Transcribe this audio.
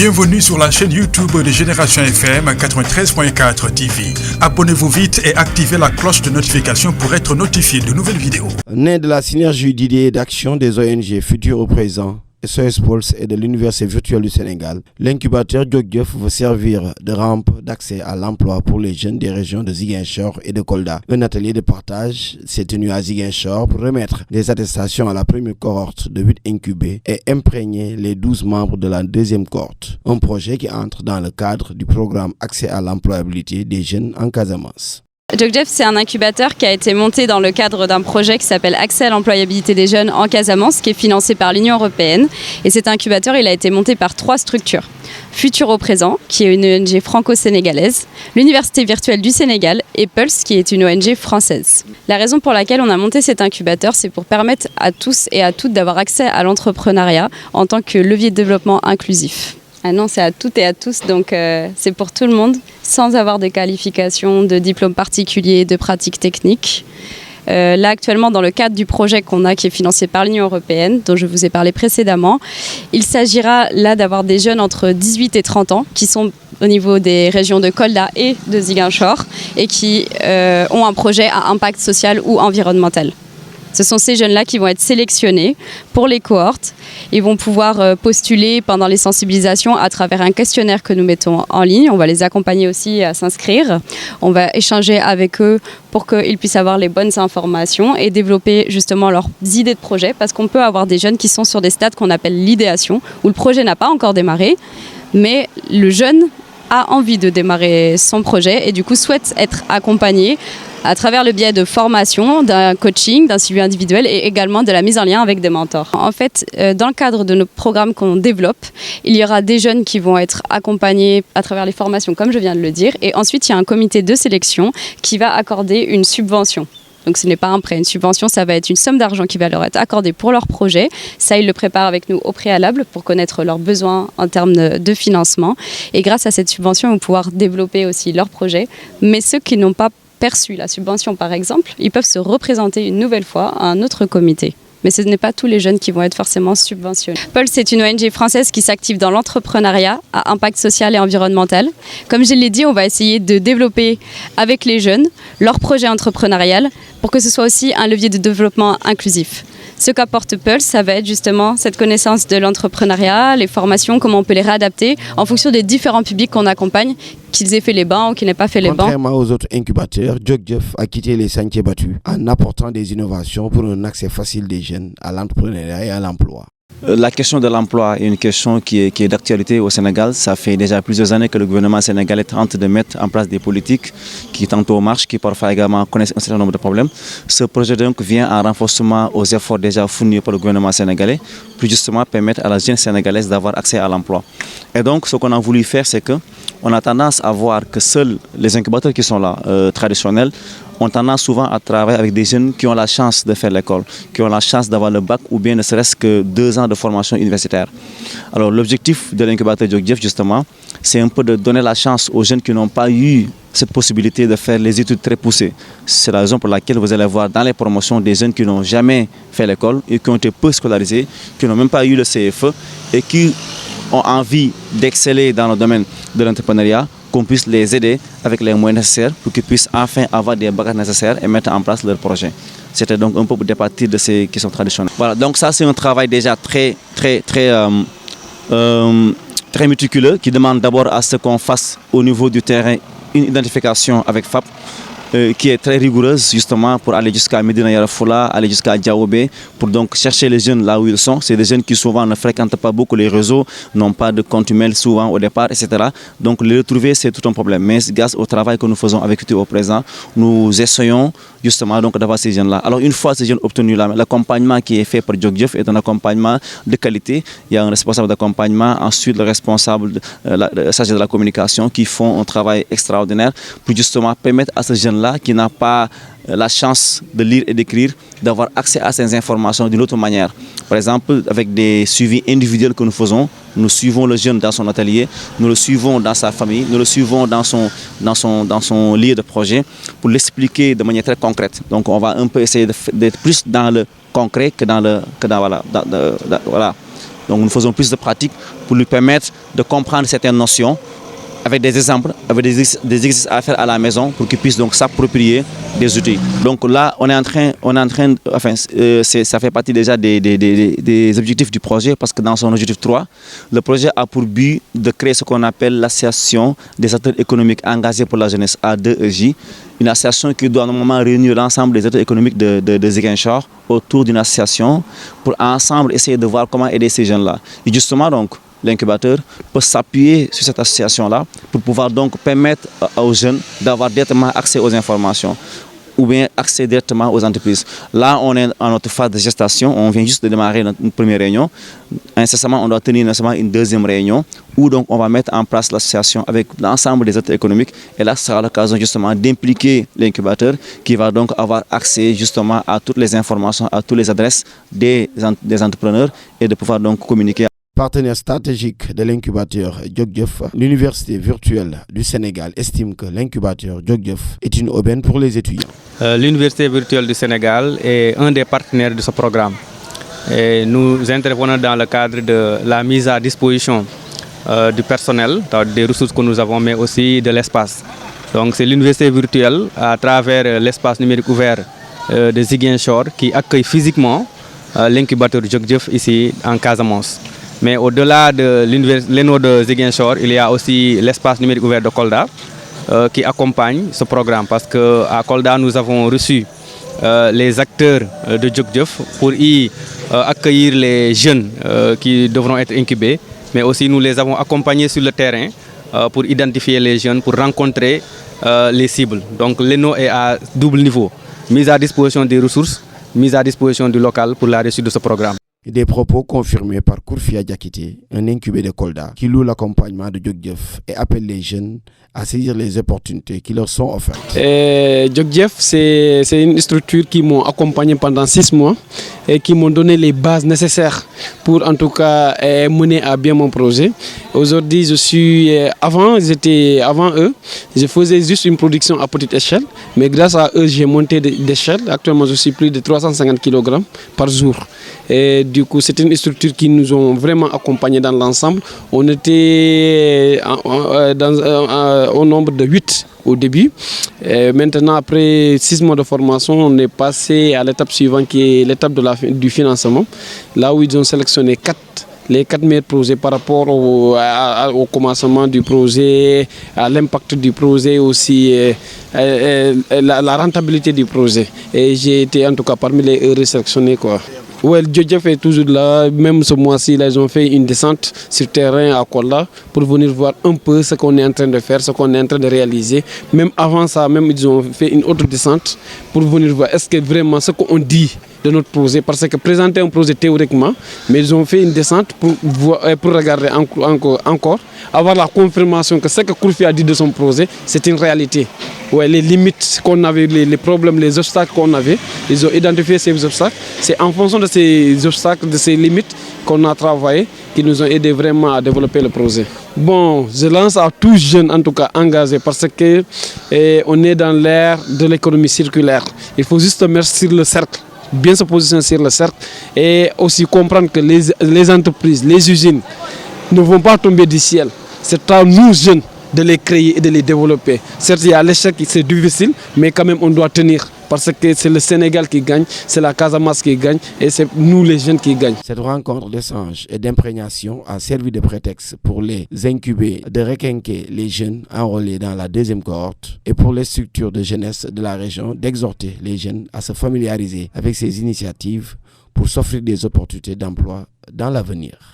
Bienvenue sur la chaîne YouTube de Génération FM 93.4 TV. Abonnez-vous vite et activez la cloche de notification pour être notifié de nouvelles vidéos. Né de la synergie d'idées et d'actions des ONG futures au présent, SOS Pulse et de l'Université virtuelle du Sénégal, l'incubateur Djokdiof veut servir de rampe d'accès à l'emploi pour les jeunes des régions de Ziguinchor et de Kolda. Un atelier de partage s'est tenu à Ziguinchor pour remettre des attestations à la première cohorte de 8 incubés et imprégner les 12 membres de la deuxième cohorte. Un projet qui entre dans le cadre du programme Accès à l'employabilité des jeunes en Casamance. Djokdiof, c'est un incubateur qui a été monté dans le cadre d'un projet qui s'appelle Accès à l'employabilité des jeunes en Casamance, qui est financé par l'Union européenne. Et cet incubateur, il a été monté par 3 structures. Futur au présent, qui est une ONG franco-sénégalaise, l'Université virtuelle du Sénégal et Pulse, qui est une ONG française. La raison pour laquelle on a monté cet incubateur, c'est pour permettre à tous et à toutes d'avoir accès à l'entrepreneuriat en tant que levier de développement inclusif. Ah non, c'est à toutes et à tous, donc c'est pour tout le monde, sans avoir de qualification, de diplôme particulier, de pratiques techniques. Là, actuellement, dans le cadre du projet qu'on a, qui est financé par l'Union européenne, dont je vous ai parlé précédemment, il s'agira là d'avoir des jeunes entre 18 et 30 ans, qui sont au niveau des régions de Kolda et de Ziguinchor, et qui ont un projet à impact social ou environnemental. Ce sont ces jeunes-là qui vont être sélectionnés pour les cohortes. Ils vont pouvoir postuler pendant les sensibilisations à travers un questionnaire que nous mettons en ligne. On va les accompagner aussi à s'inscrire. On va échanger avec eux pour qu'ils puissent avoir les bonnes informations et développer justement leurs idées de projet. Parce qu'on peut avoir des jeunes qui sont sur des stades qu'on appelle l'idéation, où le projet n'a pas encore démarré, mais le jeune a envie de démarrer son projet et du coup souhaite être accompagné à travers le biais de formation, d'un coaching, d'un suivi individuel et également de la mise en lien avec des mentors. En fait, dans le cadre de nos programmes qu'on développe, il y aura des jeunes qui vont être accompagnés à travers les formations, comme je viens de le dire, et ensuite il y a un comité de sélection qui va accorder une subvention. Donc ce n'est pas un prêt, une subvention, ça va être une somme d'argent qui va leur être accordée pour leur projet. Ça, ils le préparent avec nous au préalable pour connaître leurs besoins en termes de financement. Et grâce à cette subvention, ils vont pouvoir développer aussi leur projet. Mais ceux qui n'ont pas perçu la subvention, par exemple, ils peuvent se représenter une nouvelle fois à un autre comité. Mais ce n'est pas tous les jeunes qui vont être forcément subventionnés. Pulse, c'est une ONG française qui s'active dans l'entrepreneuriat à impact social et environnemental. Comme je l'ai dit, on va essayer de développer avec les jeunes leur projet entrepreneurial pour que ce soit aussi un levier de développement inclusif. Ce qu'apporte Pulse, ça va être justement cette connaissance de l'entrepreneuriat, les formations, comment on peut les réadapter en fonction des différents publics qu'on accompagne, qu'ils aient fait les bancs ou qu'ils n'aient pas fait les bancs. Contrairement aux autres incubateurs, Djokdiof a quitté les sentiers battus en apportant des innovations pour un accès facile des jeunes à l'entrepreneuriat et à l'emploi. La question de l'emploi est une question qui est d'actualité au Sénégal. Ça fait déjà plusieurs années que le gouvernement sénégalais tente de mettre en place des politiques qui tantôt marchent, qui parfois également connaissent un certain nombre de problèmes. Ce projet donc vient en renforcement aux efforts déjà fournis par le gouvernement sénégalais pour justement permettre à la jeune sénégalaise d'avoir accès à l'emploi. Et donc ce qu'on a voulu faire, c'est qu'on a tendance à voir que seuls les incubateurs qui sont là, traditionnels, ont tendance souvent à travailler avec des jeunes qui ont la chance de faire l'école, qui ont la chance d'avoir le bac ou bien ne serait-ce que 2 ans de formation universitaire. Alors l'objectif de l'incubateur Djokdiof justement, c'est un peu de donner la chance aux jeunes qui n'ont pas eu cette possibilité de faire les études très poussées. C'est la raison pour laquelle vous allez voir dans les promotions des jeunes qui n'ont jamais fait l'école et qui ont été peu scolarisés, qui n'ont même pas eu le CFE et qui ont envie d'exceller dans le domaine de l'entrepreneuriat, qu'on puisse les aider avec les moyens nécessaires pour qu'ils puissent enfin avoir des bagages nécessaires et mettre en place leur projet. C'était donc un peu pour départir de ces questions traditionnelles. Voilà, donc ça c'est un travail déjà très méticuleux qui demande d'abord à ce qu'on fasse au niveau du terrain une identification avec FAP qui est très rigoureuse justement pour aller jusqu'à Médina Yoro Foulah, aller jusqu'à Diaobé, pour donc chercher les jeunes là où ils sont. C'est des jeunes qui souvent ne fréquentent pas beaucoup les réseaux, n'ont pas de compte email souvent au départ, etc. Donc les retrouver c'est tout un problème. Mais grâce au travail que nous faisons avec eux au présent, nous essayons justement donc d'avoir ces jeunes là. Alors une fois ces jeunes obtenus là, l'accompagnement qui est fait par Djokdiof est un accompagnement de qualité. Il y a un responsable d'accompagnement, ensuite le responsable chargé de la communication qui font un travail extraordinaire pour justement permettre à ces jeunes là qui n'a pas la chance de lire et d'écrire, d'avoir accès à ces informations d'une autre manière. Par exemple, avec des suivis individuels que nous faisons, nous suivons le jeune dans son atelier, nous le suivons dans sa famille, nous le suivons dans son lieu de projet pour l'expliquer de manière très concrète. Donc on va un peu essayer d'être plus dans le concret que dans le... voilà. Donc nous faisons plus de pratiques pour lui permettre de comprendre certaines notions avec des exemples, avec des exercices à faire à la maison pour qu'il puisse donc s'approprier des outils. Donc là, ça fait partie déjà des objectifs du projet, parce que dans son objectif 3, le projet a pour but de créer ce qu'on appelle l'association des acteurs économiques engagés pour la jeunesse, A2EJ, une association qui doit normalement réunir l'ensemble des acteurs économiques de Ziguinchor autour d'une association pour ensemble essayer de voir comment aider ces jeunes-là. Et justement donc, l'incubateur peut s'appuyer sur cette association-là pour pouvoir donc permettre aux jeunes d'avoir directement accès aux informations ou bien accès directement aux entreprises. Là, on est en notre phase de gestation, on vient juste de démarrer notre première réunion. Incessamment, on doit tenir une deuxième réunion où donc on va mettre en place l'association avec l'ensemble des acteurs économiques. Et là, ce sera l'occasion justement d'impliquer l'incubateur qui va donc avoir accès justement à toutes les informations, à toutes les adresses des entrepreneurs et de pouvoir donc communiquer. Partenaire stratégique de l'incubateur Djokdiof, l'Université virtuelle du Sénégal estime que l'incubateur Djokdiof est une aubaine pour les étudiants. L'Université virtuelle du Sénégal est un des partenaires de ce programme. Et nous intervenons dans le cadre de la mise à disposition du personnel, des ressources que nous avons, mais aussi de l'espace. Donc c'est l'Université virtuelle, à travers l'espace numérique ouvert de Ziguinchor, qui accueille physiquement l'incubateur Djokdiof ici en Casamance. Mais au-delà de l'ENO de Ziguinchor, il y a aussi l'espace numérique ouvert de Kolda qui accompagne ce programme. Parce qu'à Kolda, nous avons reçu les acteurs de Djokdiof pour y accueillir les jeunes qui devront être incubés. Mais aussi, nous les avons accompagnés sur le terrain pour identifier les jeunes, pour rencontrer les cibles. Donc l'ENO est à double niveau. Mise à disposition des ressources, mise à disposition du local pour la réussite de ce programme. Des propos confirmés par Kourfia Diakité, un incubé de Kolda, qui loue l'accompagnement de Djokdiof et appelle les jeunes à saisir les opportunités qui leur sont offertes. Djokdiof, c'est une structure qui m'ont accompagné pendant 6 mois et qui m'ont donné les bases nécessaires pour en tout cas mener à bien mon projet. Aujourd'hui, avant eux, je faisais juste une production à petite échelle, mais grâce à eux, j'ai monté d'échelle. Actuellement, je suis plus de 350 kg par jour. Et du coup, c'est une structure qui nous ont vraiment accompagnés dans l'ensemble. On était au nombre de 8 au début. Et maintenant, après 6 mois de formation, on est passé à l'étape suivante qui est l'étape du financement. Là où ils ont sélectionné les 4 meilleurs projets par rapport au commencement du projet, à l'impact du projet, aussi la rentabilité du projet. Et j'ai été en tout cas parmi les heureux sélectionnés, quoi. Ouais, Djokdiof est toujours là. Même ce mois-ci, ils ont fait une descente sur terrain à Kolda pour venir voir un peu ce qu'on est en train de faire, ce qu'on est en train de réaliser. Même avant ça, ils ont fait une autre descente pour venir voir est-ce que vraiment ce qu'on dit de notre projet, parce que présenter un projet théoriquement, mais ils ont fait une descente pour regarder encore, avoir la confirmation que ce que Kourfia a dit de son projet, c'est une réalité. Ouais, les limites qu'on avait, les problèmes, les obstacles qu'on avait, ils ont identifié ces obstacles. C'est en fonction de ces obstacles, de ces limites qu'on a travaillé, qui nous ont aidé vraiment à développer le projet. Bon, je lance à tous jeunes en tout cas engagés, parce que on est dans l'ère de l'économie circulaire. Il faut juste se mettre sur le cercle, bien se positionner sur le cercle, et aussi comprendre que les entreprises, les usines ne vont pas tomber du ciel. C'est à nous jeunes de les créer et de les développer. Certes, il y a l'échec, c'est difficile, mais quand même on doit tenir, parce que c'est le Sénégal qui gagne, c'est la Casamance qui gagne, et c'est nous les jeunes qui gagnent. Cette rencontre d'échange et d'imprégnation a servi de prétexte pour les incubés de requinquer les jeunes enrôlés dans la deuxième cohorte, et pour les structures de jeunesse de la région d'exhorter les jeunes à se familiariser avec ces initiatives pour s'offrir des opportunités d'emploi dans l'avenir.